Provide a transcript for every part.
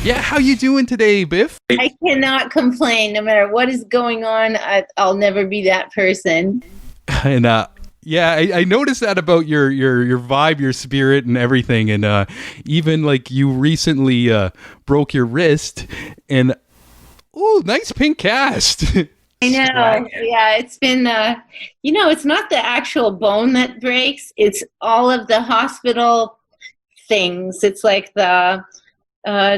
Yeah, how you doing today, Biff? I cannot complain. No matter what is going on, I'll never be that person. And yeah, I noticed that about your vibe, your spirit, and everything. And even like you recently broke your wrist, and oh, nice pink cast. I know. Yeah, it's been, it's not the actual bone that breaks. It's all of the hospital things. It's like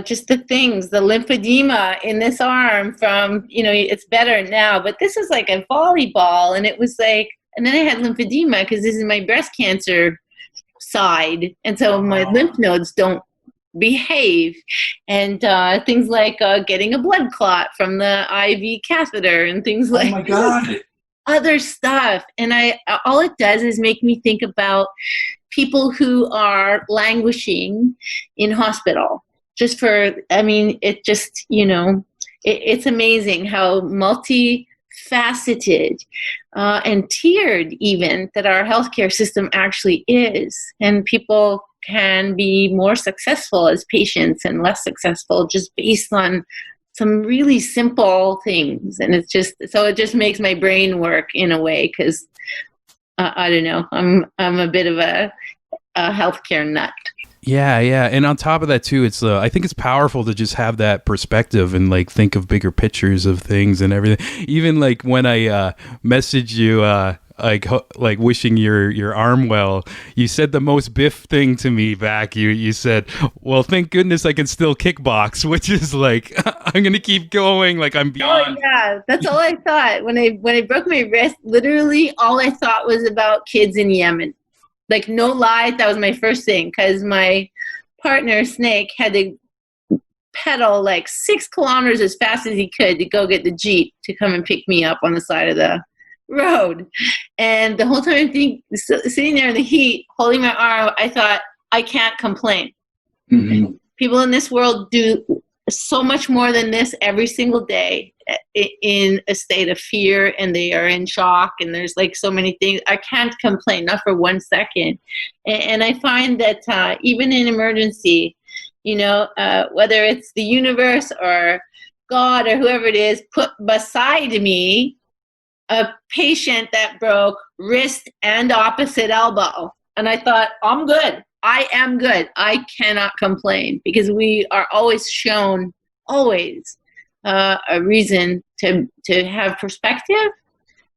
just the things, the lymphedema in this arm from, it's better now, but this is like a volleyball. And it was like, and then I had lymphedema because this is my breast cancer side. And so my lymph nodes don't behave. And things like getting a blood clot from the IV catheter and things like oh my God. Other stuff. And all it does is make me think about people who are languishing in hospital. It's amazing how multifaceted and tiered even that our healthcare system actually is. And people can be more successful as patients and less successful just based on some really simple things. And it just makes my brain work in a way because I don't know, I'm a bit of a healthcare nut. Yeah, and on top of that too, it's I think it's powerful to just have that perspective and like think of bigger pictures of things and everything. Even like when I messaged you, like wishing your arm well, you said the most Biff thing to me back. You said, "Well, thank goodness I can still kickbox," which is like I'm gonna keep going. Like I'm beyond. Oh yeah, that's all I thought when I broke my wrist. Literally, all I thought was about kids in Yemen. Like, no lie, that was my first thing because my partner, Snake, had to pedal like 6 kilometers as fast as he could to go get the Jeep to come and pick me up on the side of the road. And the whole time I'm sitting there in the heat, holding my arm, I thought, I can't complain. Mm-hmm. People in this world do so much more than this every single day in a state of fear, and they are in shock, and there's like so many things. I can't complain, not for 1 second. And I find that even in emergency, whether it's the universe or God or whoever it is, put beside me a patient that broke wrist and opposite elbow. And I thought, I'm good. I am good. I cannot complain because we are always shown, a reason to have perspective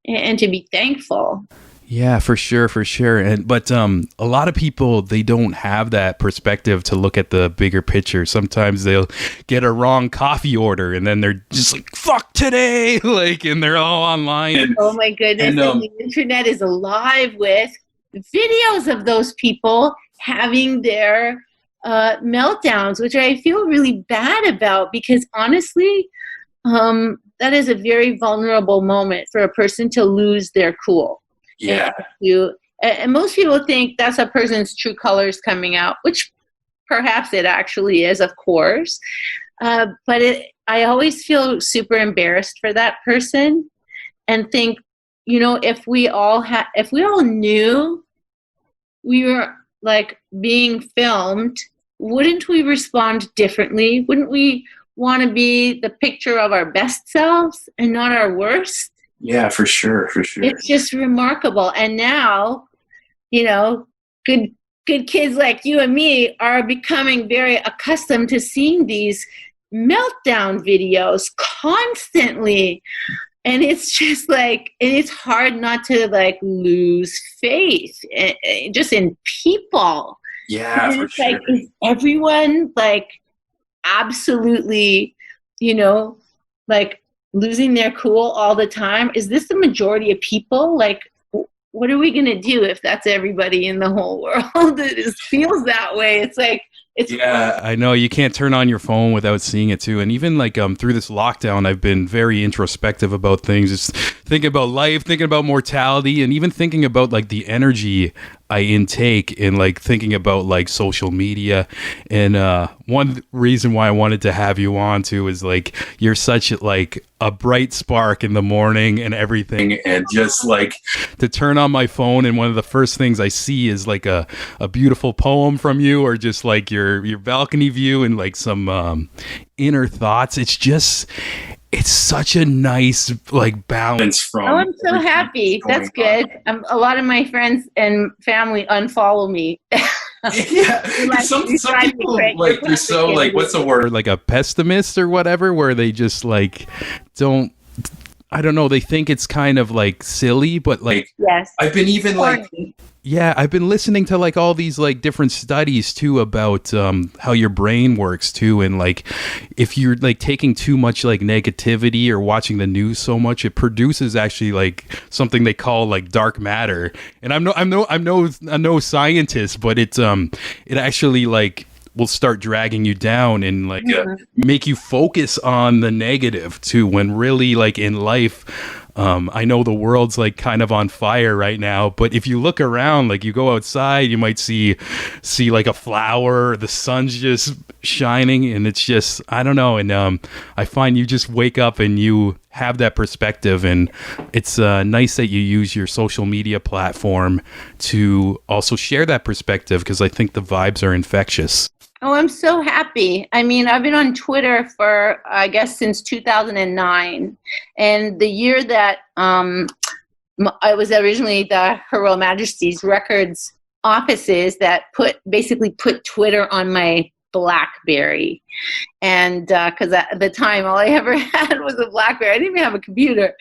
and to be thankful. Yeah, for sure. But a lot of people, they don't have that perspective to look at the bigger picture. Sometimes they'll get a wrong coffee order and then they're just like, fuck today, like, and they're all online. Oh my goodness. And the internet is alive with videos of those people having their meltdowns, which I feel really bad about because honestly, that is a very vulnerable moment for a person to lose their cool. Yeah. And most people think that's a person's true colors coming out, which perhaps it actually is, of course. But I always feel super embarrassed for that person and think, if we all knew we were like being filmed, wouldn't we respond differently? Wouldn't we want to be the picture of our best selves and not our worst? Yeah, for sure. It's just remarkable. And now, good kids like you and me are becoming very accustomed to seeing these meltdown videos constantly. And it's just like, it's hard not to like lose faith just in people. Yeah, and for it's sure. like, is everyone like absolutely, like losing their cool all the time? Is this the majority of people? Like, what are we going to do if that's everybody in the whole world? It feels that way. It's like, yeah, I know you can't turn on your phone without seeing it too. And even like through this lockdown, I've been very introspective about things, just thinking about life, thinking about mortality, and even thinking about like the energy I intake in like thinking about like social media. And one reason why I wanted to have you on too is like you're such like a bright spark in the morning and everything, and just like to turn on my phone and one of the first things I see is like a beautiful poem from you, or just like your balcony view and like some inner thoughts. It's such a nice like balance from. Oh, I'm so happy. That's good. A lot of my friends and family unfollow me. Yeah, like, some people like you're so like, what's the word, like a pessimist or whatever, where they just like don't, I don't know, they think it's kind of like silly, but like yes, I've been even like, yeah, I've been listening to like all these like different studies too about how your brain works too, and like if you're like taking too much like negativity or watching the news so much, it produces actually like something they call like dark matter. And I'm no scientist, but it actually like will start dragging you down and like make you focus on the negative too, when really like in life, I know the world's like kind of on fire right now, but if you look around, like you go outside, you might see like a flower, the sun's just shining, and it's just, I don't know. And I find you just wake up and you have that perspective, and it's nice that you use your social media platform to also share that perspective, because I think the vibes are infectious. Oh, I'm so happy. I mean, I've been on Twitter for, I guess, since 2009. And the year that I was originally the Her Royal Majesty's Records offices that basically put Twitter on my BlackBerry. And because at the time, all I ever had was a BlackBerry. I didn't even have a computer.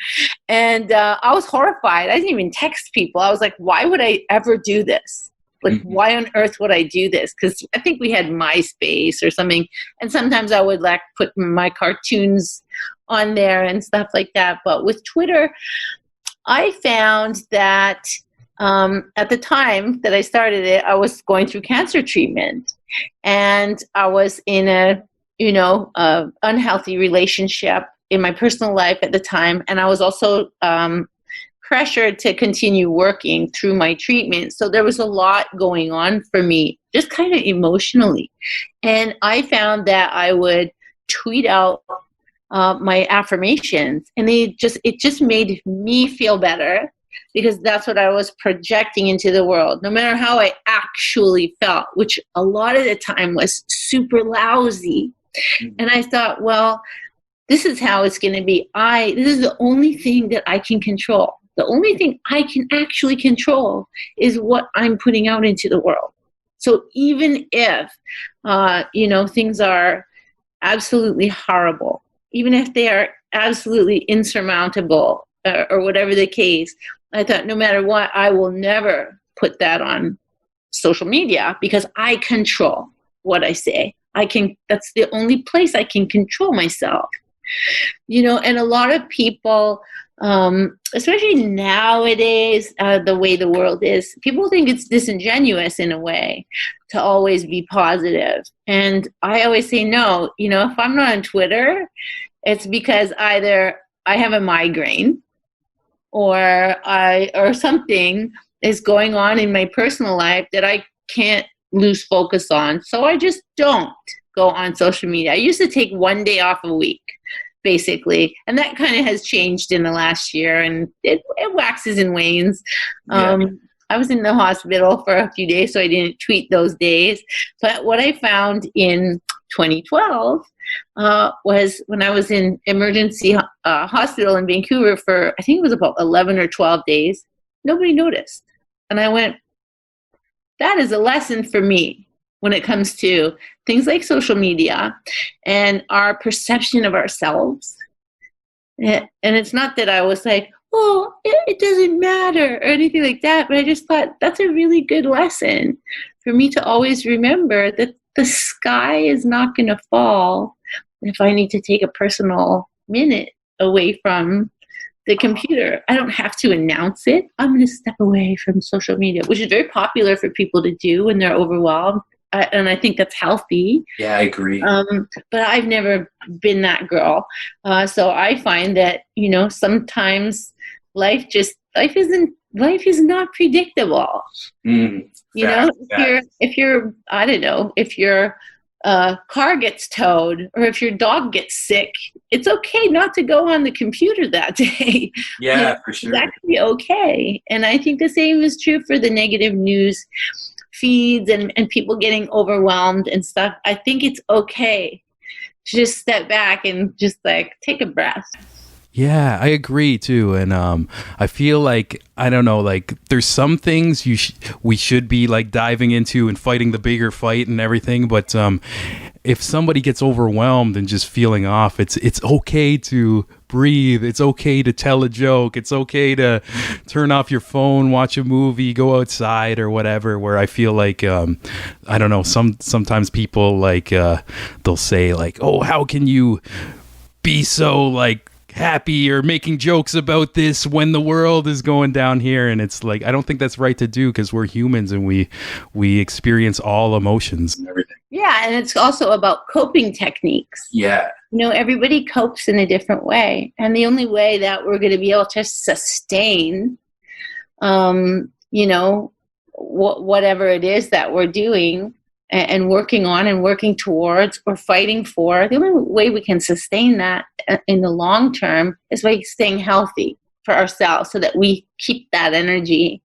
And I was horrified. I didn't even text people. I was like, why would I ever do this? Like, why on earth would I do this? Because I think we had MySpace or something. And sometimes I would like put my cartoons on there and stuff like that. But with Twitter, I found that at the time that I started it, I was going through cancer treatment. And I was in a unhealthy relationship in my personal life at the time. And I was also pressured to continue working through my treatment. So there was a lot going on for me, just kind of emotionally. And I found that I would tweet out my affirmations, and it just made me feel better, because that's what I was projecting into the world, no matter how I actually felt, which a lot of the time was super lousy. And I thought, well, this is how it's going to be. This is the only thing that I can control. The only thing I can actually control is what I'm putting out into the world. So even if, things are absolutely horrible, even if they are absolutely insurmountable or whatever the case, I thought no matter what, I will never put that on social media, because I control what I say. That's the only place I can control myself. And a lot of people, especially nowadays, the way the world is, people think it's disingenuous in a way to always be positive. And I always say, no, if I'm not on Twitter, it's because either I have a migraine or something is going on in my personal life that I can't lose focus on. So I just don't go on social media. I used to take one day off a week, basically. And that kind of has changed in the last year, and it waxes and wanes. Yeah. I was in the hospital for a few days, so I didn't tweet those days. But what I found in 2012 was when I was in emergency hospital in Vancouver for, I think it was about 11 or 12 days, nobody noticed. And I went, that is a lesson for me when it comes to things like social media and our perception of ourselves. And it's not that I was like, oh, it doesn't matter or anything like that, but I just thought that's a really good lesson for me to always remember that the sky is not going to fall if I need to take a personal minute away from the computer. I don't have to announce it. I'm going to step away from social media, which is very popular for people to do when they're overwhelmed. And I think that's healthy. Yeah, I agree. But I've never been that girl. So I find that, sometimes life is not predictable. You know, if you're I don't know, if your car gets towed or if your dog gets sick, it's okay not to go on the computer that day. Yeah, You know, for sure. it's actually okay. And I think the same is true for the negative news feeds and people getting overwhelmed and stuff. I think it's okay to just step back and just like take a breath. Yeah, I agree too, and I feel like I don't know, like there's some things we should be like diving into and fighting the bigger fight and everything, but if somebody gets overwhelmed and just feeling off, it's okay to breathe. It's okay to tell a joke. It's okay to turn off your phone, watch a movie, go outside or whatever. Where I feel like I don't know, sometimes people like they'll say like, "Oh, how can you be so like happy or making jokes about this when the world is going down here?" And it's like, I don't think that's right to do, because we're humans and we experience all emotions and everything. Yeah, and it's also about coping techniques. Yeah. You know, everybody copes in a different way, and the only way that we're going to be able to sustain you know, whatever it is that we're doing and working on and working towards or fighting for, the only way we can sustain that in the long term is by staying healthy for ourselves, so that we keep that energy.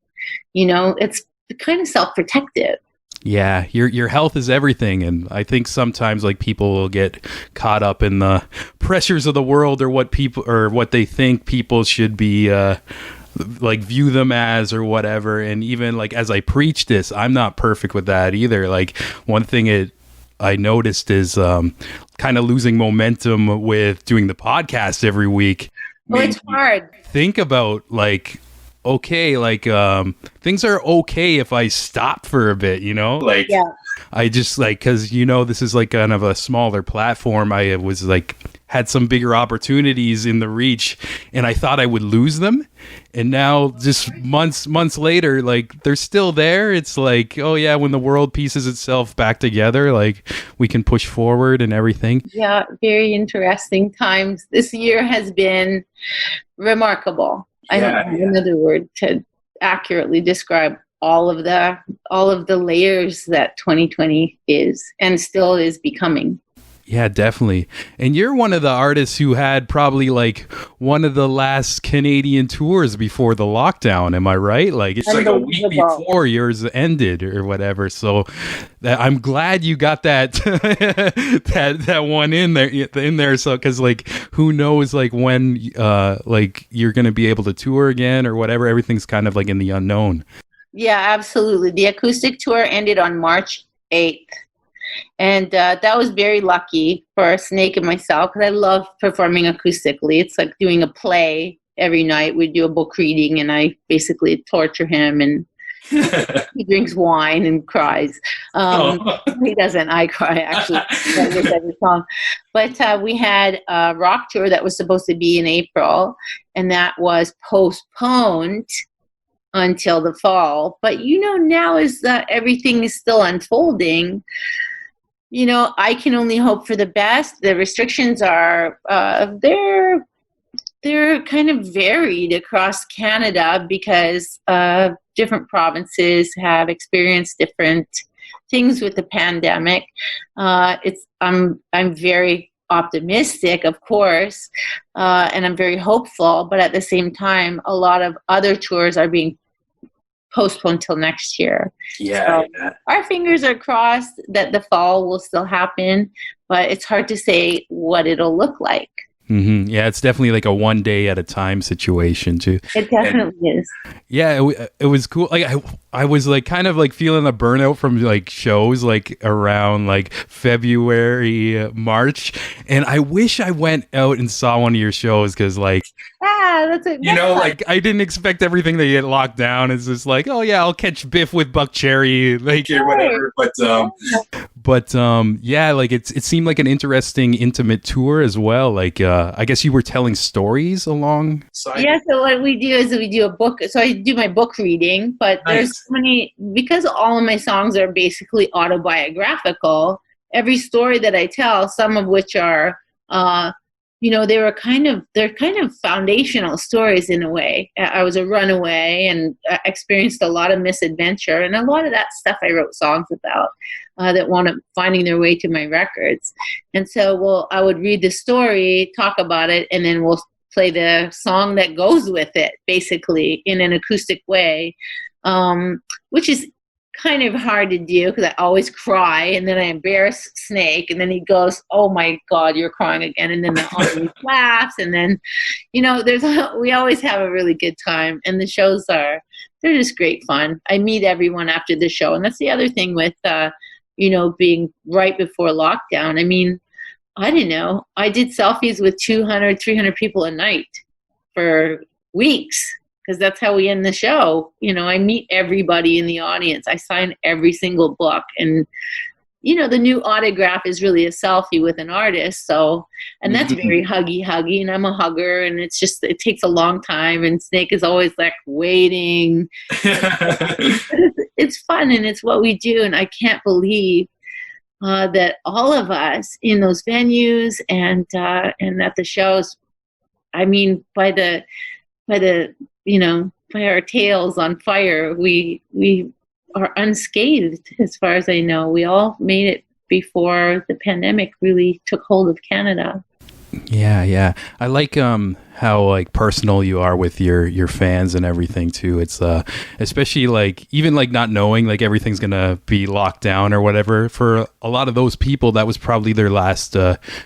You know, it's kind of self-protective. Yeah, your health is everything, and I think sometimes like people will get caught up in the pressures of the world or what they think people should be like view them as or whatever. And even like as I preach this, I'm not perfect with that either. Like one thing I noticed is kind of losing momentum with doing the podcast every week. Well, it's hard. Think about like, okay, like things are okay if I stop for a bit, you know? Like, yeah. I just like, because you know, this is like kind of a smaller platform. I was like had some bigger opportunities in the reach, and I thought I would lose them, and now just months later, like they're still there. It's like, oh yeah, when the world pieces itself back together, like we can push forward and everything. Yeah, very interesting times. This year has been remarkable. I don't have another word to accurately describe all of the layers that 2020 is and still is becoming. Yeah, definitely. And you're one of the artists who had probably like one of the last Canadian tours before the lockdown. Am I right? Like it's like a week before yours ended or whatever. So I'm glad you got that that one in there. So because like who knows like when like you're gonna be able to tour again or whatever. Everything's kind of like in the unknown. Yeah, absolutely. The acoustic tour ended on March 8th. And that was very lucky for Snake and myself, because I love performing acoustically. It's like doing a play every night. We do a book reading, and I basically torture him, and he drinks wine and cries. He doesn't. I cry, actually, with every song. But we had a rock tour that was supposed to be in April, and that was postponed until the fall. But, you know, now as everything is still unfolding, you know, I can only hope for the best. The restrictions are, they're kind of varied across Canada because different provinces have experienced different things with the pandemic. I'm very optimistic, of course, and I'm very hopeful, but at the same time, a lot of other tours are being postponed till next year. Yeah, so our fingers are crossed that the fall will still happen, but it's hard to say what it'll look like. Mm-hmm. Yeah, it's definitely like a one day at a time situation too. It definitely is. Yeah, it was cool. Like I was like kind of like feeling a burnout from like shows like around like February, March, and I wish I went out and saw one of your shows because like that's it. You know, like I didn't expect everything to get locked down. It's just like, oh yeah, I'll catch Bif with Buck Cherry, like or whatever. But yeah, like it seemed like an interesting, intimate tour as well. Like I guess you were telling stories along. Yeah, so what we do is we do a book. So I do my book reading, but there's so many, because all of my songs are basically autobiographical. Every story that I tell, some of which are they're kind of foundational stories in a way. I was a runaway and experienced a lot of misadventure, and a lot of that stuff I wrote songs about that wound up finding their way to my records. And so, I would read the story, talk about it, and then we'll play the song that goes with it, basically in an acoustic way, which is kind of hard to do because I always cry, and then I embarrass Snake, and then he goes, "Oh my God, you're crying again," and then the audience laughs, and then we always have a really good time, and the shows they're just great fun. I meet everyone after the show, and that's the other thing with being right before lockdown. I mean, I don't know, I did selfies with 200, 300 people a night for weeks. Because that's how we end the show. I meet everybody in the audience. I sign every single book. And, the new autograph is really a selfie with an artist. So, and that's very huggy. And I'm a hugger. And it takes a long time. And Snake is always like waiting. It's fun and it's what we do. And I can't believe that all of us in those venues and at the shows, I mean, by our tails on fire, we are unscathed as far as I know. We all made it before the pandemic really took hold of Canada. Yeah. I like how like personal you are with your fans and everything too. It's especially like even like not knowing like everything's gonna be locked down or whatever. For a lot of those people, that was probably their last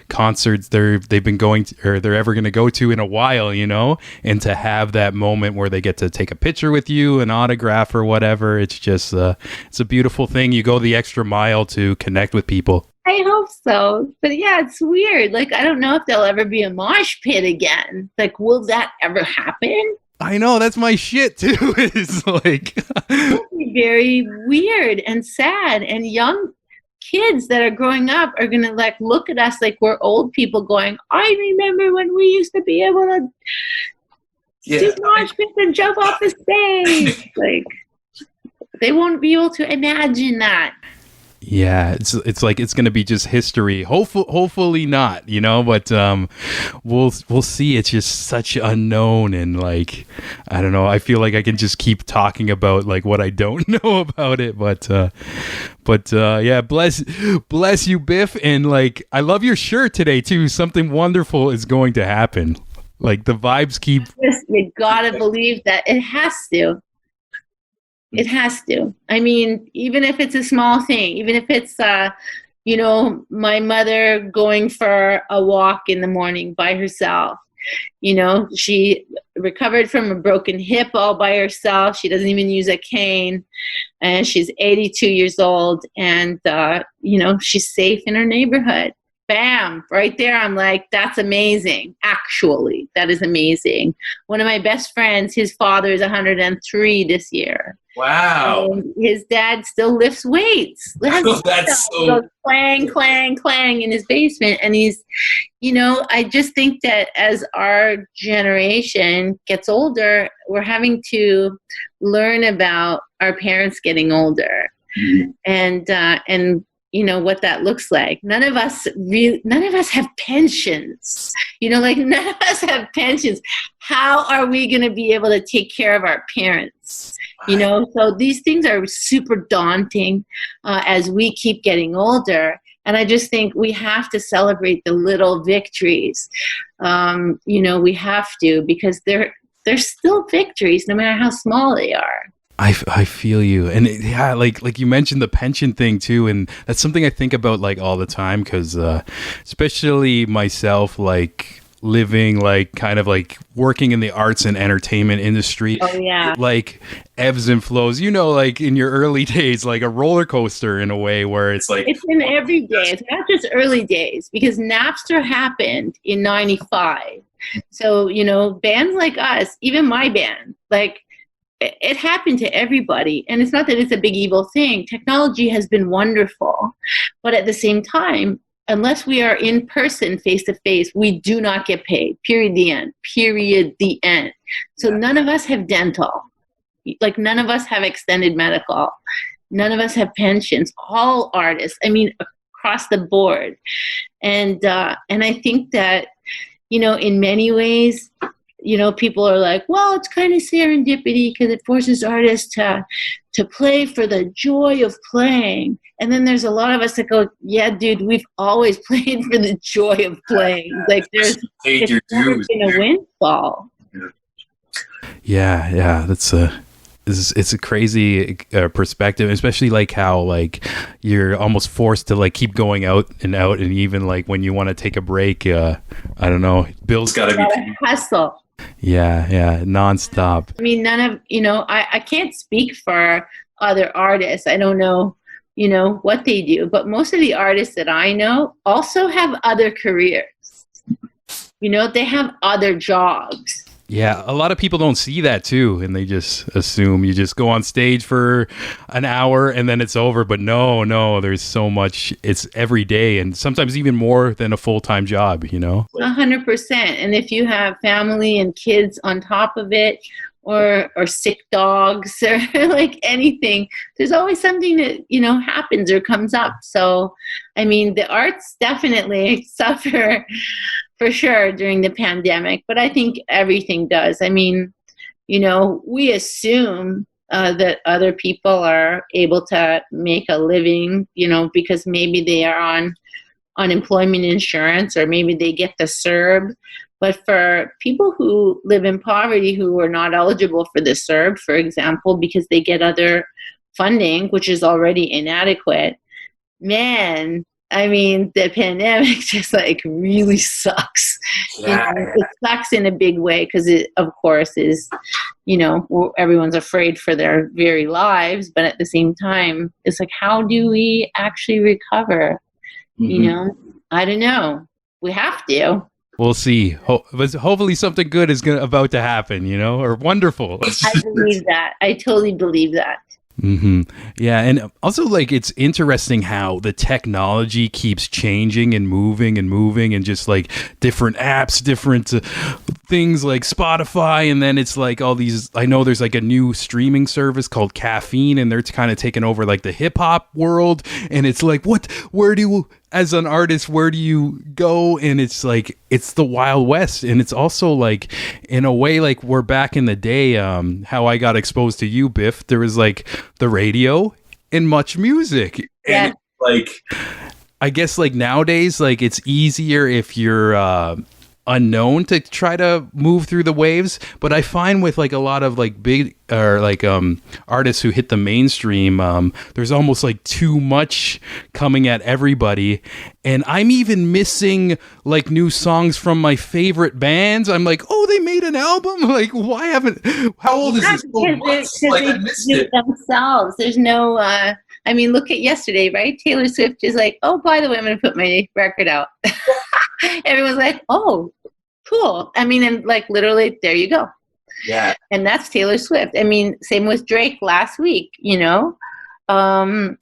concerts they've been going to, or they're ever gonna go to in a while, and to have that moment where they get to take a picture with you, an autograph or whatever. It's just it's a beautiful thing. You go the extra mile to connect with people. I hope so. But yeah, it's weird. Like, I don't know if there'll ever be a mosh pit again. Like, will that ever happen? I know, that's my shit too. It's like it'll be very weird and sad. And young kids that are growing up are gonna like look at us like we're old people going, I remember when we used to be able to do mosh pits and jump off the stage. Like, they won't be able to imagine that. Yeah, it's like it's gonna be just history. Hopefully not, But we'll see. It's just such unknown, and like I don't know. I feel like I can just keep talking about like what I don't know about it. But yeah, bless you, Bif, and like I love your shirt today too. Something wonderful is going to happen. Like the vibes keep. You gotta believe that it has to. It has to. I mean, even if it's a small thing, even if it's, my mother going for a walk in the morning by herself. She recovered from a broken hip all by herself. She doesn't even use a cane. And she's 82 years old. And, she's safe in her neighborhood. Bam, right there. I'm like, that's amazing. Actually, that is amazing. One of my best friends, his father is 103 this year. Wow. And his dad still lifts weights. That's so goes clang, clang, clang in his basement. And he's, I just think that as our generation gets older, we're having to learn about our parents getting older. Mm-hmm. And what that looks like. None of us have pensions. None of us have pensions. How are we going to be able to take care of our parents? So these things are super daunting as we keep getting older. And I just think we have to celebrate the little victories. We have to, because they're still victories, no matter how small they are. I feel you. And yeah, like you mentioned the pension thing too. And that's something I think about like all the time. Cause, especially myself, like living, like kind of like working in the arts and entertainment industry. Oh yeah. Like ebbs and flows, like in your early days, like a roller coaster in a way where it's like. It's in every day. It's not just early days, because Napster happened in 95. So, bands like us, even my band, like, it happened to everybody. And it's not that it's a big evil thing. Technology has been wonderful. But at the same time, unless we are in person, face to face, we do not get paid. Period. The end. Period. The end. So none of us have dental. Like, none of us have extended medical. None of us have pensions. All artists, I mean, across the board. And I think that, in many ways, people are like, well, it's kind of serendipity because it forces artists to play for the joy of playing. And then there's a lot of us that go, yeah, dude, we've always played for the joy of playing. Like it's never been a windfall. Yeah, it's a crazy perspective, especially like how like you're almost forced to like keep going out, and even like when you want to take a break, I don't know, bills gotta be hustle. Yeah, nonstop. I mean, none of I can't speak for other artists. I don't know what they do, but most of the artists that I know also have other careers. They have other jobs. Yeah, a lot of people don't see that too, and they just assume you just go on stage for an hour and then it's over. But no, there's so much. It's every day, and sometimes even more than a full-time job. 100%. And if you have family and kids on top of it, or sick dogs, or like anything, there's always something that happens or comes up. So, I mean, the arts definitely suffer for sure during the pandemic, but I think everything does. I mean, we assume that other people are able to make a living, because maybe they are on unemployment insurance, or maybe they get the CERB. But for people who live in poverty, who are not eligible for the CERB, for example, because they get other funding, which is already inadequate, man, I mean, the pandemic just like really sucks. Yeah. It sucks in a big way because it, of course, is, everyone's afraid for their very lives. But at the same time, it's like, how do we actually recover? Mm-hmm. I don't know. We have to. We'll see. Hopefully something good is about to happen, or wonderful. I believe that. I totally believe that. Mm-hmm. Yeah, and also like it's interesting how the technology keeps changing and moving and just like different apps, different things like Spotify, and then it's like all these. I know there's like a new streaming service called Caffeine, and they're kind of taking over like the hip hop world, and it's like as an artist, where do you go? And it's like, it's the Wild West. And it's also like, in a way, like we're back in the day, how I got exposed to you, Bif. There was like the radio and much music. Yeah. And like, I guess like nowadays, like it's easier if you're unknown to try to move through the waves. But I find with like a lot of like big or like artists who hit the mainstream, there's almost like too much coming at everybody, and I'm even missing like new songs from my favorite bands. I'm like, oh, they made an album. Like, why haven't? How old is this? Because they do it themselves. There's no. I mean, look at yesterday, right? Taylor Swift is like, oh, by the way, I'm going to put my record out. Everyone's like, oh, cool. I mean, and like literally, there you go. Yeah. And that's Taylor Swift. I mean, same with Drake last week, I don't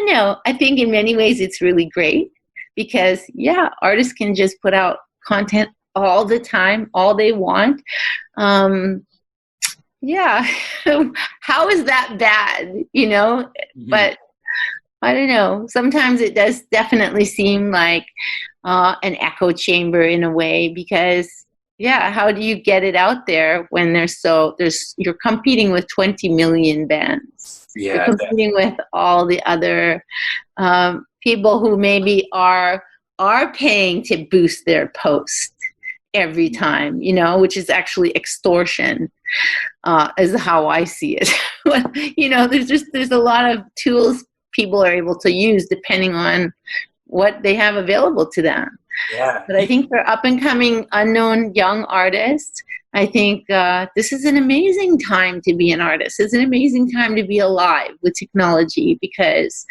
know. I think in many ways it's really great because, yeah, artists can just put out content all the time, all they want. Yeah. How is that bad, Mm-hmm. But I don't know. Sometimes it does definitely seem like an echo chamber in a way because, yeah, how do you get it out there when you're competing with 20 million bands. Yeah, you're competing with all the other people who maybe are paying to boost their post every time, which is actually extortion, is how I see it. There's a lot of tools people are able to use depending on what they have available to them. Yeah. But I think for up and coming unknown young artists, I think this is an amazing time to be an artist. It's an amazing time to be alive with technology because,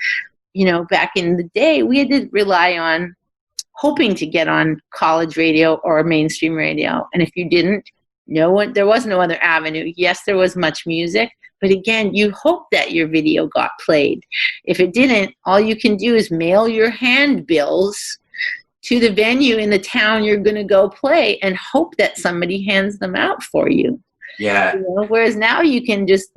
back in the day, we had to rely on hoping to get on college radio or mainstream radio. And if you didn't, there was no other avenue. Yes, there was much music, but again, you hope that your video got played. If it didn't, all you can do is mail your handbills to the venue in the town you're going to go play and hope that somebody hands them out for you. Yeah. Whereas now you can just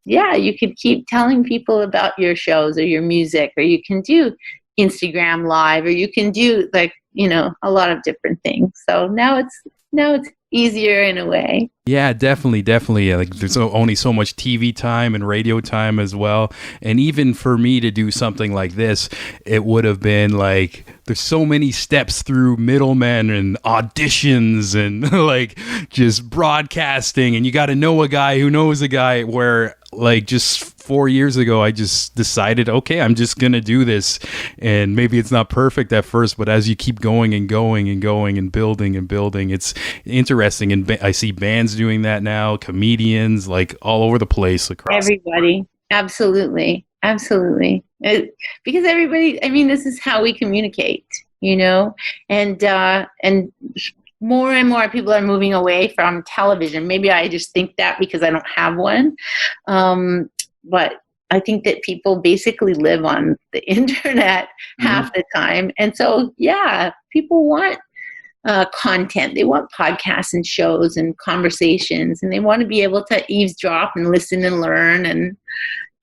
you can keep telling people about your shows or your music, or you can do Instagram Live, or you can do like, a lot of different things. So now it's easier in a way. Yeah, definitely. Yeah, like there's only so much TV time and radio time as well. And even for me to do something like this, it would have been like there's so many steps through middlemen and auditions and like just broadcasting, and you got to know a guy who knows a guy, where like just 4 years ago, I just decided, okay, I'm just going to do this. And maybe it's not perfect at first, but as you keep going and going and going and building, it's interesting. And I see bands doing that now, comedians, like all over the place across. Everybody. Absolutely. Because everybody, I mean, this is how we communicate, and more and more people are moving away from television. Maybe I just think that because I don't have one. But I think that people basically live on the internet half the time. And so, yeah, people want content. They want podcasts and shows and conversations, and they want to be able to eavesdrop and listen and learn. And,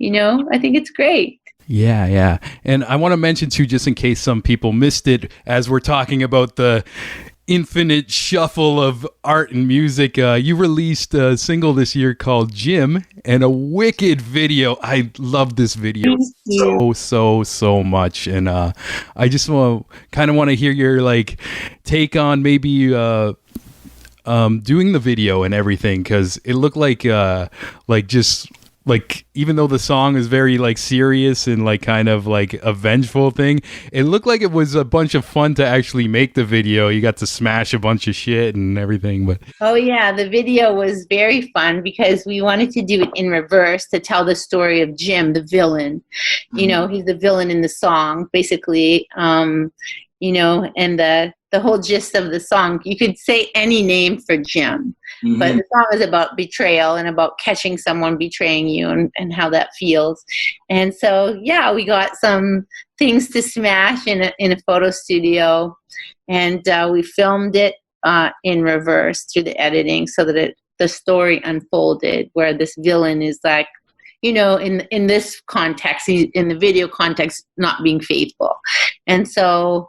I think it's great. Yeah. And I want to mention too, just in case some people missed it, as we're talking about the infinite shuffle of art and music, you released a single this year called Jim, and a wicked video. I love this video so much, and I just want to hear your like take on maybe doing the video and everything, because it looked like just like, even though the song is very like serious and like kind of like a vengeful thing, it looked like it was a bunch of fun to actually make the video. You got to smash a bunch of shit and everything. But oh yeah, the video was very fun because we wanted to do it in reverse to tell the story of Jim, the villain. He's the villain in the song, basically. And the whole gist of the song, you could say any name for Jim, but the song is about betrayal and about catching someone betraying you and how that feels. And so, yeah, we got some things to smash in a photo studio, and we filmed it in reverse through the editing so that the story unfolded, where this villain is like, in this context, he's in the video context, not being faithful. And so,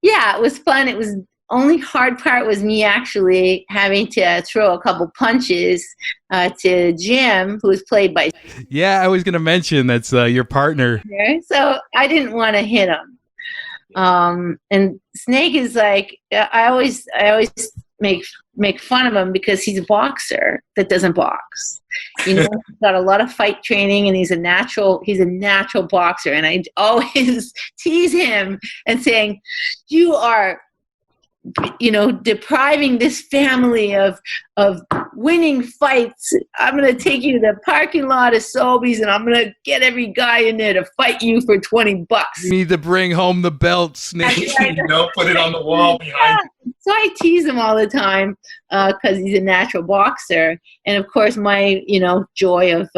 yeah, it was fun. It was only hard part was me actually having to throw a couple punches to Jim, who was played by. Yeah, I was going to mention that's your partner. So I didn't want to hit him. And Snake is like, I always make fun of him because he's a boxer that doesn't box. He's got a lot of fight training, and he's a natural boxer. And I always tease him and saying, you are, depriving this family of winning fights. I'm going to take you to the parking lot of Sobeys, and I'm going to get every guy in there to fight you for $20. You need to bring home the belt, Snake. Put it on the wall behind you. So I tease him all the time because he's a natural boxer. And of course, my, joy of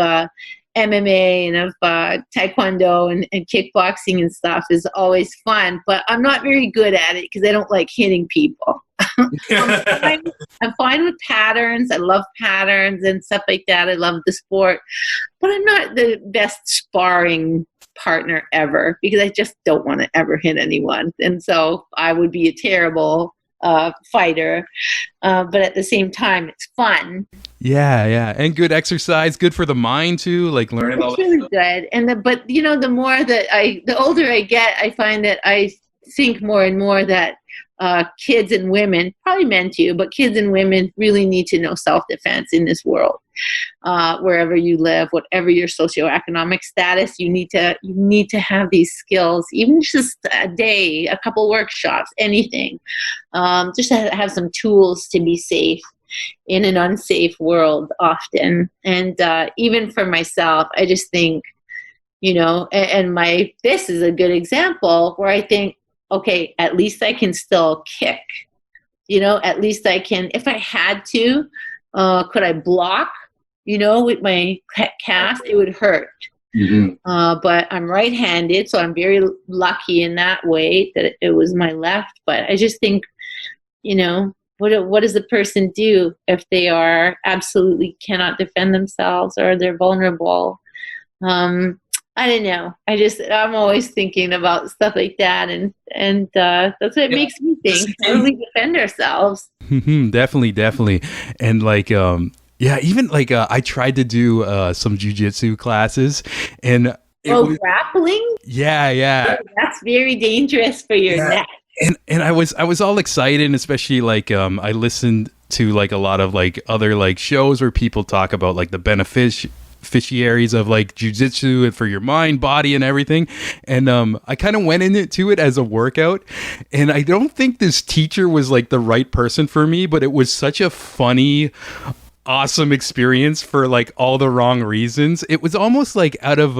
MMA and of taekwondo and kickboxing and stuff is always fun, but I'm not very good at it because I don't like hitting people. I'm fine with patterns. I love patterns and stuff like that. I love the sport, but I'm not the best sparring partner ever because I just don't want to ever hit anyone. And so I would be a terrible fighter, but at the same time, it's fun. Yeah, and good exercise, good for the mind too, like learning all. It's really good, and the more that the older I get, I find that I think more and more that kids and women, probably men too, but kids and women really need to know self-defense in this world. Wherever you live, whatever your socioeconomic status, you need to have these skills, even just a day, a couple workshops, anything, just to have some tools to be safe in an unsafe world often. And even for myself, I just think, this is a good example where I think, okay, at least I can still kick, at least I can, if I had to, could I block, with my cast, it would hurt. But I'm right-handed, so I'm very lucky in that way that it was my left. But I just think, what does a person do if they are absolutely cannot defend themselves or they're vulnerable? I don't know. I'm always thinking about stuff like that, and that's what makes me think. How do we defend ourselves? Definitely. And like, yeah, even like I tried to do some jujitsu classes, and grappling? Yeah. That's very dangerous for your neck. And I was all excited, and especially like I listened to like a lot of like other like shows where people talk about like the beneficiaries of like jujitsu and for your mind, body, and everything. And I kind of went into it as a workout, and I don't think this teacher was like the right person for me, but it was such a funny, awesome experience for like all the wrong reasons. It was almost like out of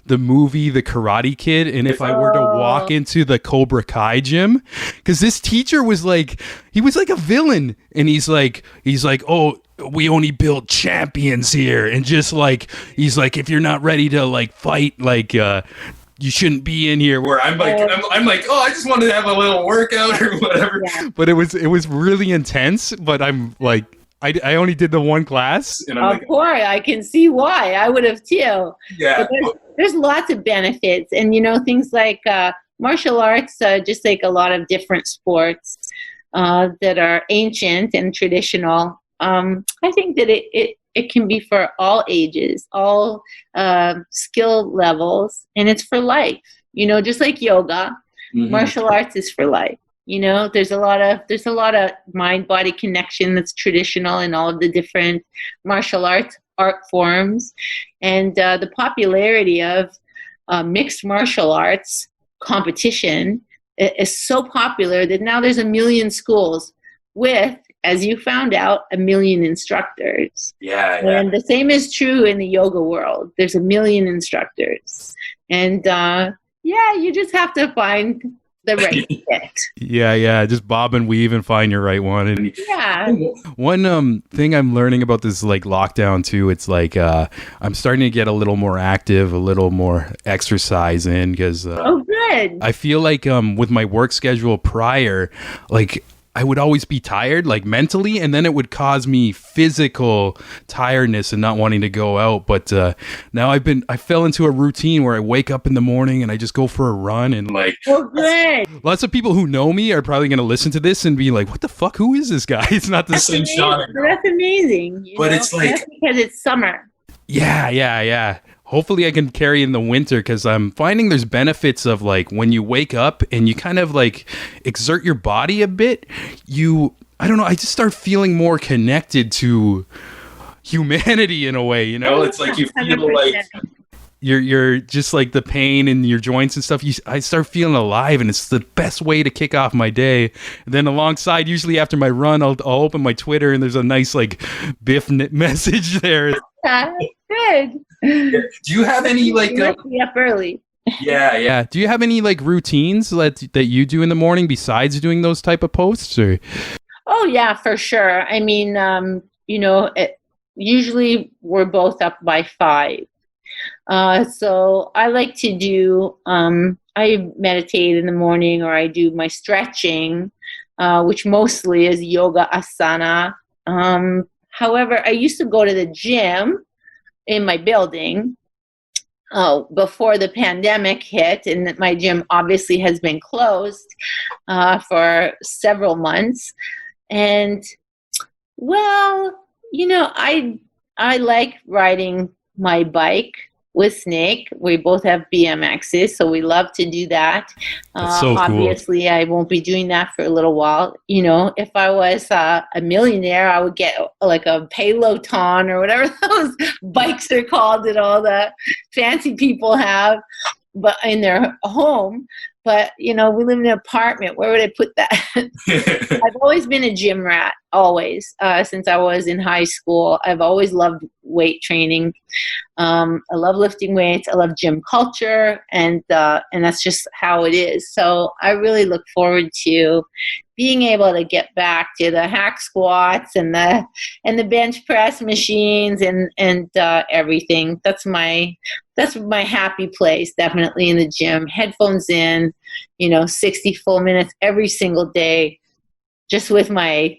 the movie The Karate Kid, and if I were to walk into the Cobra Kai gym, because this teacher was like, he was like a villain, and he's like, oh, we only build champions here, and just like, he's like, if you're not ready to like fight, like you shouldn't be in here. Where I'm like, oh, I just wanted to have a little workout or whatever. Yeah. But it was really intense. But I'm like, I only did the one class. And I'm course, I can see why. I would have too. Yeah. But there's lots of benefits. And, things like martial arts, just like a lot of different sports that are ancient and traditional. I think that it can be for all ages, all skill levels, and it's for life. Just like yoga, martial arts is for life. There's a lot of mind-body connection that's traditional in all of the different martial arts art forms, and the popularity of mixed martial arts competition is so popular that now there's 1 million schools with, as you found out, 1 million instructors. Yeah. And the same is true in the yoga world. There's 1 million instructors, and you just have to find the right fit. Yeah. Just bob and weave and find your right one. And one thing I'm learning about this like lockdown too, it's like I'm starting to get a little more active, a little more exercise in, because good. I feel like with my work schedule prior, like I would always be tired, like mentally, and then it would cause me physical tiredness and not wanting to go out. But now I fell into a routine where I wake up in the morning and I just go for a run, and like, good. Lots of people who know me are probably going to listen to this and be like, "What the fuck? Who is this guy?" It's not the same Sean. That's amazing. It's like, that's because it's summer. Yeah. Hopefully I can carry in the winter, because I'm finding there's benefits of like when you wake up and you kind of like exert your body a bit, I don't know, I just start feeling more connected to humanity in a way, It's like you feel 100%. Like you're just like the pain in your joints and stuff. I start feeling alive, and it's the best way to kick off my day. And then alongside, usually after my run, I'll open my Twitter and there's a nice like Bif message there. Good. Do you have any like up early? Yeah. Do you have any like routines that you do in the morning besides doing those type of posts? Or? Oh yeah, for sure. I mean, usually we're both up by 5. So I like to do, I meditate in the morning, or I do my stretching, which mostly is yoga asana. However, I used to go to the gym in my building before the pandemic hit, and my gym obviously has been closed for several months. And well, I like riding my bike with Snake. We both have BMXs, so we love to do that. That's so cool. Obviously, I won't be doing that for a little while. If I was a millionaire, I would get like a Peloton or whatever those bikes are called that all the fancy people have, but in their home. But, we live in an apartment. Where would I put that? I've always been a gym rat, always. Since I was in high school, I've always loved weight training. I love lifting weights. I love gym culture, and that's just how it is. So I really look forward to being able to get back to the hack squats and the bench press machines and everything. That's my happy place, definitely in the gym. Headphones in, 60 full minutes every single day, just with my,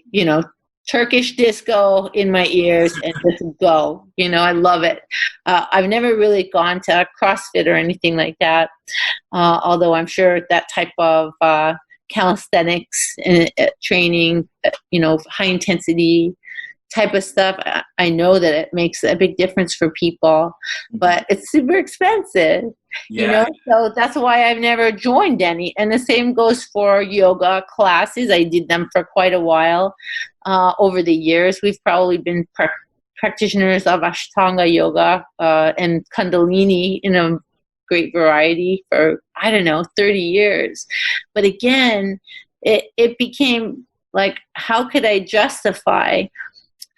Turkish disco in my ears and just go. I love it. I've never really gone to CrossFit or anything like that, although I'm sure that type of calisthenics and training, high intensity type of stuff, I know that it makes a big difference for people, but it's super expensive. So that's why I've never joined any. And the same goes for yoga classes. I did them for quite a while. Over the years, we've probably been practitioners of Ashtanga yoga and Kundalini in a great variety for, 30 years. But again, it became like, how could I justify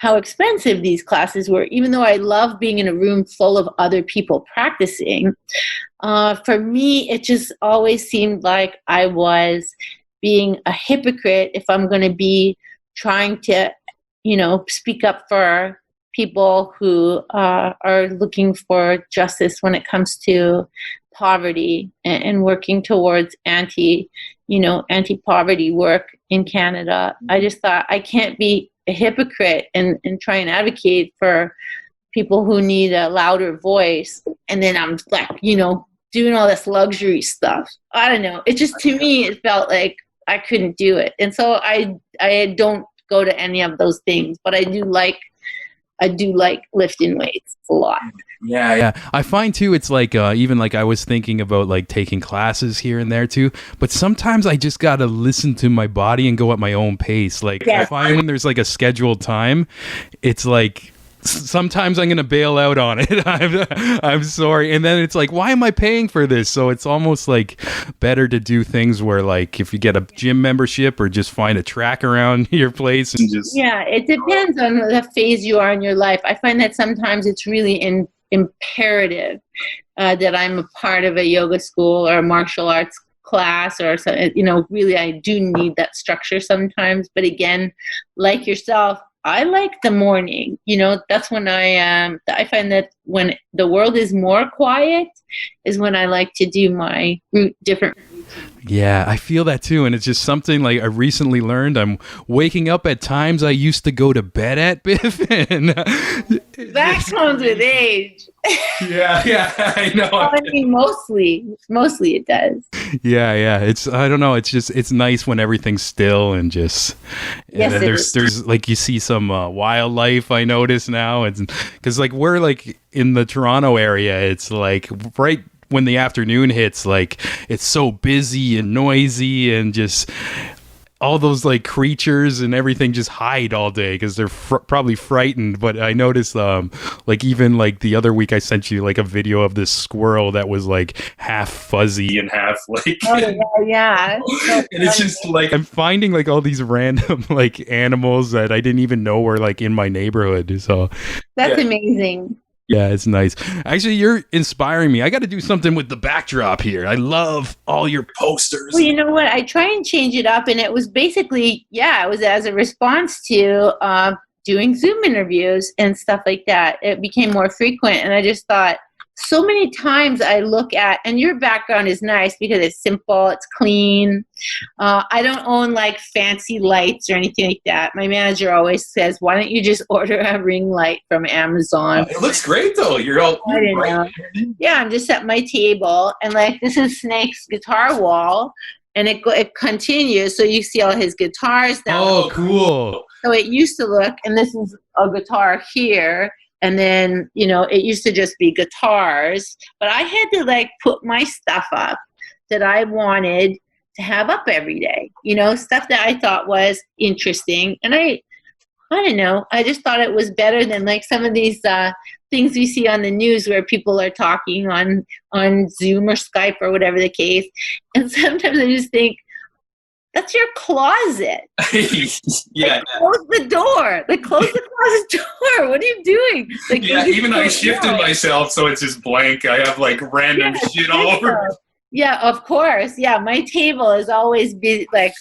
how expensive these classes were, even though I love being in a room full of other people practicing. For me, it just always seemed like I was being a hypocrite if I'm going to be trying to, speak up for people who are looking for justice when it comes to poverty and working towards anti-poverty work in Canada. I just thought I can't be a hypocrite and try and advocate for people who need a louder voice. And then I'm like, doing all this luxury stuff. I don't know. It just, to me, it felt like I couldn't do it. And so I don't go to any of those things, but I do like lifting weights a lot. Yeah. I find too, it's like, even like I was thinking about like taking classes here and there too, but sometimes I just got to listen to my body and go at my own pace. Like I find when there's like a scheduled time, it's like, sometimes I'm going to bail out on it. I'm sorry. And then it's like, why am I paying for this? So it's almost like better to do things where like, if you get a gym membership or just find a track around your place and just. Yeah, it depends on the phase you are in your life. I find that sometimes it's really imperative that I'm a part of a yoga school or a martial arts class or something. Really I do need that structure sometimes. But again, like yourself, I like the morning. That's when I find that when the world is more quiet is when I like to do my different. Yeah, I feel that too. And it's just something like I recently learned. I'm waking up at times I used to go to bed at, Biff. And that comes with age. Yeah, I know. I mean, mostly it does. Yeah. It's, I don't know. It's just, it's nice when everything's still and just, yes, and there's like, you see some wildlife I notice now. It's because like, we're like in the Toronto area, it's like right when the afternoon hits, like it's so busy and noisy and just all those like creatures and everything just hide all day because they're probably frightened. But I noticed like even like the other week I sent you like a video of this squirrel that was like half fuzzy and half like yeah. And it's just like I'm finding like all these random like animals that I didn't even know were like in my neighborhood. So that's amazing. Yeah, it's nice. Actually, you're inspiring me. I got to do something with the backdrop here. I love all your posters. Well, you know what? I try and change it up, and it was basically, it was as a response to doing Zoom interviews and stuff like that. It became more frequent, and I just thought, so many times I look at, and your background is nice because it's simple, it's clean. I don't own like fancy lights or anything like that. My manager always says, why don't you just order a ring light from Amazon? It looks great though. You're all right. Yeah, I'm just at my table, and like this is Snake's guitar wall, and it continues. So you see all his guitars now. Oh, cool. So it used to look, and this is a guitar here. And then, it used to just be guitars, but I had to like put my stuff up that I wanted to have up every day, stuff that I thought was interesting. And I don't know, I just thought it was better than like some of these things we see on the news where people are talking on Zoom or Skype or whatever the case. And sometimes I just think, that's your closet. Yeah. Like, close the door. Like, close the closet door. What are you doing? Like, yeah, even I shifted myself so it's just blank. I have like random shit all over. Yeah, of course. Yeah, my table is always be like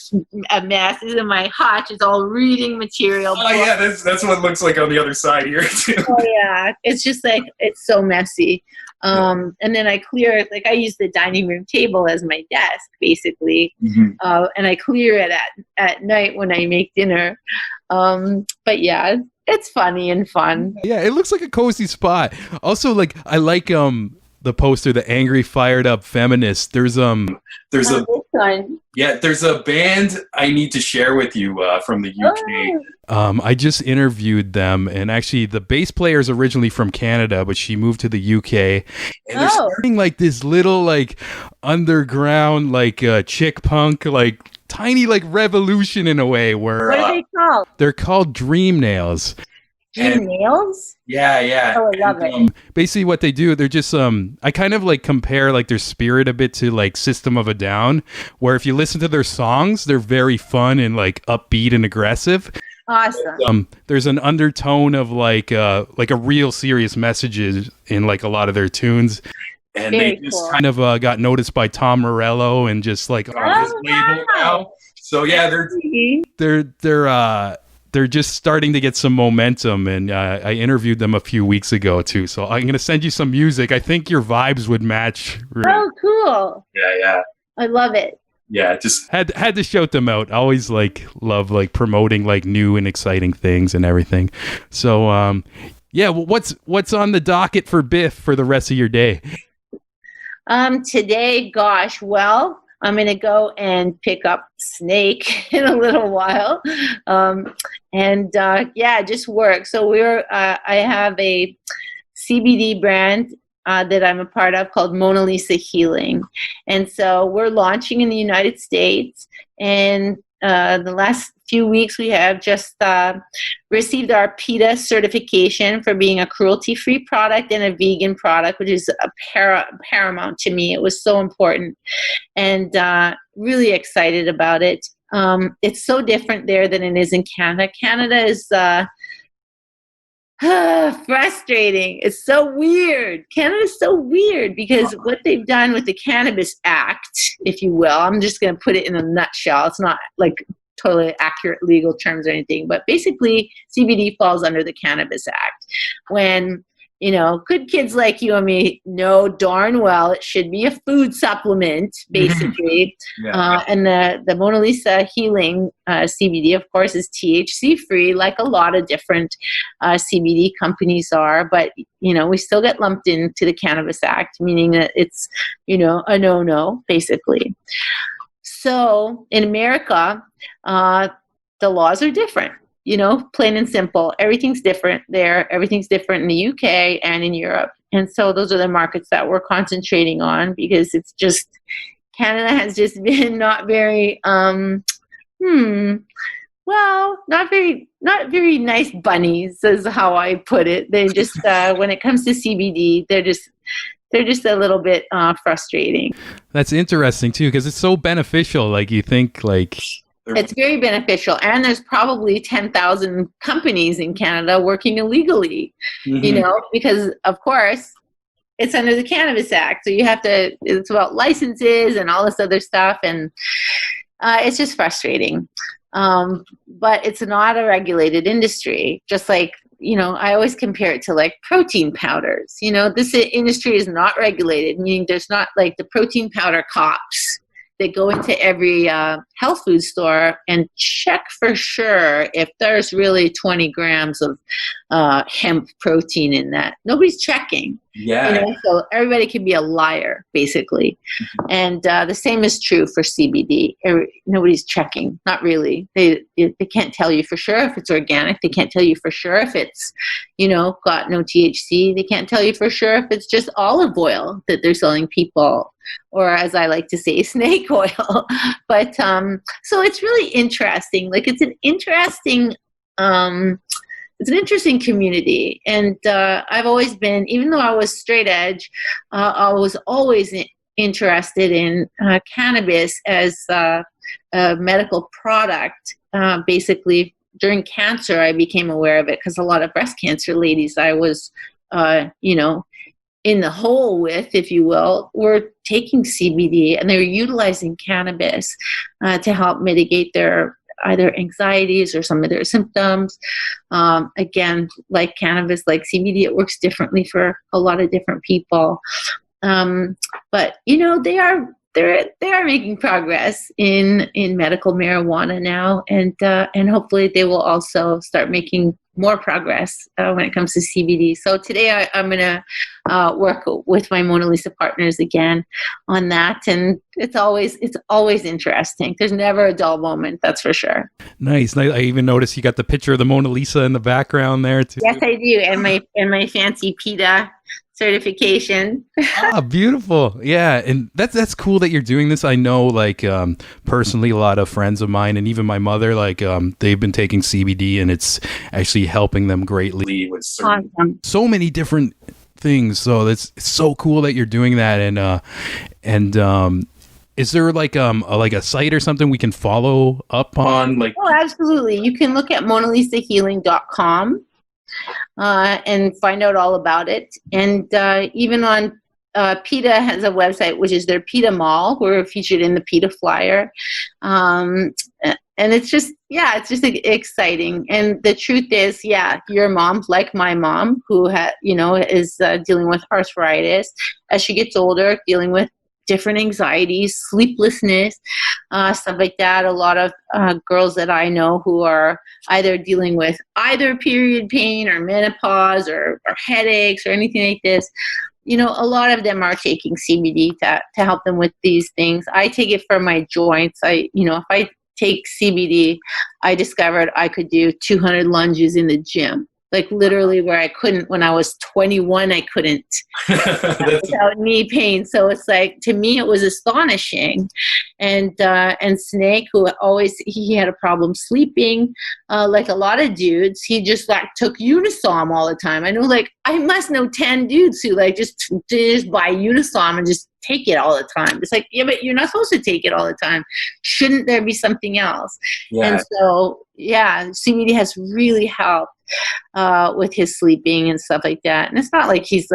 a mess. This is my hutch. It's all reading material. Oh yeah, that's what it looks like on the other side here too. Oh yeah, it's just like it's so messy. And then I clear it. Like I use the dining room table as my desk, basically, and I clear it at night when I make dinner. But yeah, it's funny and fun. Yeah, it looks like a cozy spot. Also, like I like the poster, the angry, fired up feminist. There's a This one. yeah, there's a band I need to share with you from the UK. I just interviewed them, and actually the bass player is originally from Canada, but she moved to the UK, and they're starting like this little like underground like chick punk like tiny like revolution in a way where What are they called? they're called Dream Nails. Dream Nails? Yeah. Oh, I love it. Basically what they do, they're just I kind of like compare like their spirit a bit to like System of a Down, where if you listen to their songs, they're very fun and like upbeat and aggressive. Awesome. There's an undertone of like a real serious messages in like a lot of their tunes. And Very they just cool. kind of got noticed by Tom Morello and just like On his label now. So yeah, they're just starting to get some momentum, and I interviewed them a few weeks ago too. So I'm going to send you some music. I think your vibes would match. Oh, cool. Yeah. I love it. Yeah, just Had to shout them out. I always like love like promoting like new and exciting things and everything. So yeah, well, what's on the docket for Bif for the rest of your day? Today, gosh, well, I'm going to go and pick up Snake in a little while. Just work. So I have a CBD brand that I'm a part of called Mona Lisa Healing. And so we're launching in the United States. And the last few weeks, we have just received our PETA certification for being a cruelty-free product and a vegan product, which is paramount to me. It was so important, and really excited about it. It's so different there than it is in Canada. Canada is frustrating. It's so weird. Canada's so weird because what they've done with the Cannabis Act, if you will, I'm just going to put it in a nutshell. It's not like totally accurate legal terms or anything, but basically CBD falls under the Cannabis Act. When, good kids like you and me know darn well it should be a food supplement, basically. And the Mona Lisa Healing CBD, of course, is THC free, like a lot of different CBD companies are. But, we still get lumped into the Cannabis Act, meaning that it's, a no-no, basically. So in America, the laws are different. Plain and simple. Everything's different there. Everything's different in the UK and in Europe. And so those are the markets that we're concentrating on because it's just, Canada has just been not very, not very nice bunnies is how I put it. They just, when it comes to CBD, they're just a little bit frustrating. That's interesting too, because it's so beneficial. Like you think like... It's very beneficial, and there's probably 10,000 companies in Canada working illegally, because of course it's under the Cannabis Act. So it's about licenses and all this other stuff, and it's just frustrating. But it's not a regulated industry, just like, I always compare it to like protein powders. This industry is not regulated, meaning there's not like the protein powder cops. They go into every health food store and check for sure if there's really 20 grams of hemp protein in that. Nobody's checking. Yeah. So everybody can be a liar, basically. And the same is true for CBD. Nobody's checking. Not really. They can't tell you for sure if it's organic. They can't tell you for sure if it's, got no THC. They can't tell you for sure if it's just olive oil that they're selling people, or as I like to say, snake oil. But so it's really interesting. Like it's an interesting community. And I've always been, even though I was straight edge, I was always interested in cannabis as a medical product. Basically, during cancer, I became aware of it because a lot of breast cancer ladies I was, in the hole with, if you will, were taking CBD, and they were utilizing cannabis to help mitigate their either anxieties or some of their symptoms. Again, like cannabis, like CBD, it works differently for a lot of different people. But they are making progress in medical marijuana now, and hopefully they will also start making more progress when it comes to CBD. So today I'm going to work with my Mona Lisa partners again on that, and it's always interesting. There's never a dull moment, that's for sure. Nice. I even noticed you got the picture of the Mona Lisa in the background there too. Yes, I do, and my fancy PETA certification. Beautiful. Yeah, and that's cool that you're doing this. I know, like, personally, a lot of friends of mine and even my mother, like, they've been taking CBD, and it's actually helping them greatly with so many different things. So it's so cool that you're doing that. And is there like a site or something we can follow up on? Like, oh, absolutely. You can look at MonaLisaHealing.com. And find out all about it. And even on PETA has a website, which is their PETA Mall. We're featured in the PETA flyer. And it's just exciting. And the truth is, your mom, like my mom, who is dealing with arthritis, as she gets older, dealing with different anxieties, sleeplessness, stuff like that. A lot of girls that I know who are either dealing with either period pain or menopause or headaches or anything like this, a lot of them are taking CBD to help them with these things. I take it for my joints. If I take CBD, I discovered I could do 200 lunges in the gym. Like literally where I couldn't when I was 21, I couldn't without knee pain. So it's like, to me, it was astonishing. And Snake, who he had a problem sleeping, like a lot of dudes, he just took Unisom all the time. I know, I must know 10 dudes who just buy Unisom and just take it all the time. It's like, yeah, but you're not supposed to take it all the time. Shouldn't there be something else? Yeah. And so, CBD has really helped with his sleeping and stuff like that. And it's not like he's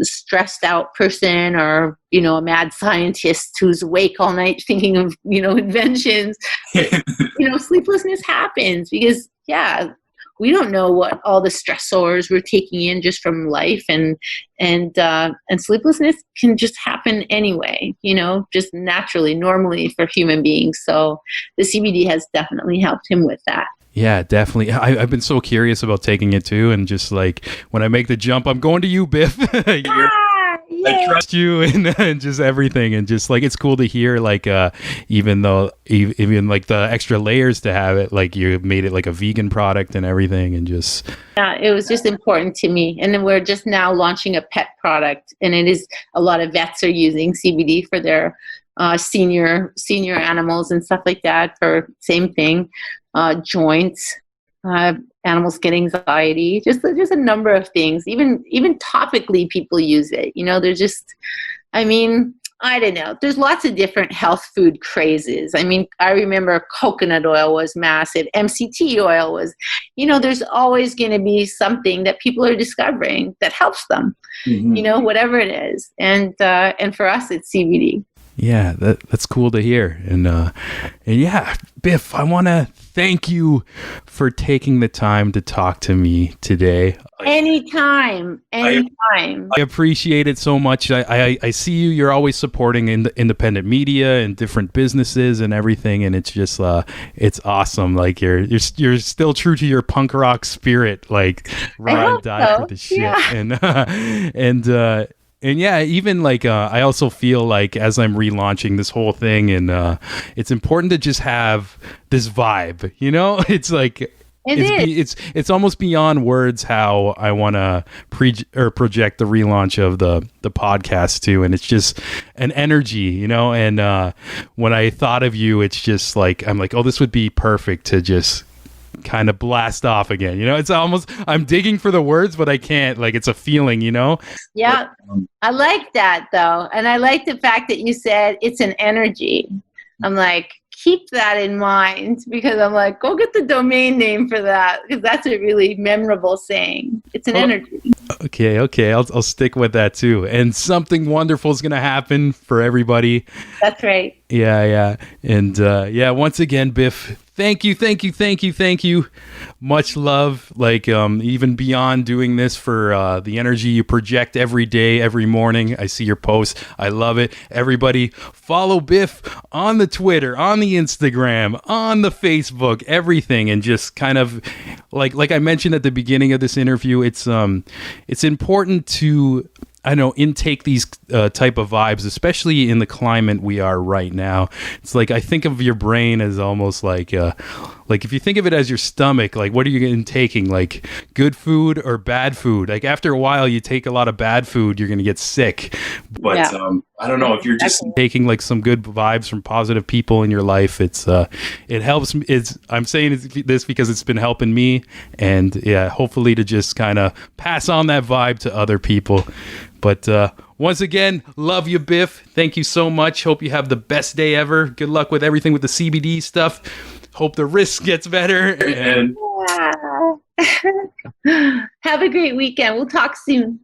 stressed out person or, a mad scientist who's awake all night thinking of, inventions. Sleeplessness happens because, we don't know what all the stressors we're taking in just from life, and sleeplessness can just happen anyway, just naturally, normally for human beings. So the CBD has definitely helped him with that. Yeah, definitely. I've been so curious about taking it too, and just like when I make the jump, I'm going to you, Bif. I trust you and just everything, and just like it's cool to hear even like the extra layers to have it, like you made it like a vegan product and everything, and just it was just important to me. And then we're just now launching a pet product, and it is a lot of vets are using CBD for their senior animals and stuff like that for same thing, joints. Animals get anxiety, just a number of things. Even topically, people use it. There's just, I don't know. There's lots of different health food crazes. I remember coconut oil was massive. MCT oil was, there's always going to be something that people are discovering that helps them, whatever it is. And for us, it's CBD. Yeah, that's cool to hear. And yeah, Bif, I want to thank you for taking the time to talk to me today. Anytime. I appreciate it so much. I see you. You're always supporting independent media and different businesses and everything, and it's just it's awesome. Like you're still true to your punk rock spirit. Like ride or die for the shit. Yeah. And yeah, even I also feel like as I'm relaunching this whole thing, and it's important to just have this vibe, It's like it's almost beyond words how I want to project the relaunch of the podcast too, and it's just an energy, And when I thought of you, it's just like I'm like, oh, this would be perfect to just kind of blast off again, It's almost, I'm digging for the words, but I can't, it's a feeling, Yeah, I like that though, and I like the fact that you said it's an energy. I'm like, keep that in mind, because I'm like, go get the domain name for that, because that's a really memorable saying. It's an energy. Okay. I'll stick with that too. And something wonderful is going to happen for everybody. That's right. Yeah. And once again, Bif, thank you. Much love. Like, even beyond doing this, for the energy you project every day, every morning. I see your posts. I love it. Everybody follow Bif on the Twitter, on the Instagram, on the Facebook, everything. And just kind of like I mentioned at the beginning of this interview, it's important to, I know, intake these type of vibes, especially in the climate we are right now. It's like, I think of your brain as almost like if you think of it as your stomach, like, what are you intaking? Like, good food or bad food? Like, after a while, you take a lot of bad food, you're going to get sick. But I don't know, if you're just taking like some good vibes from positive people in your life, it helps. I'm saying this because it's been helping me, and hopefully to just kind of pass on that vibe to other people. But once again, love you, Bif. Thank you so much. Hope you have the best day ever. Good luck with everything with the CBD stuff. Hope the risk gets better. And have a great weekend. We'll talk soon.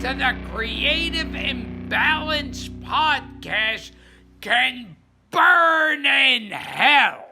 To the Creative Imbalance podcast can burn in hell.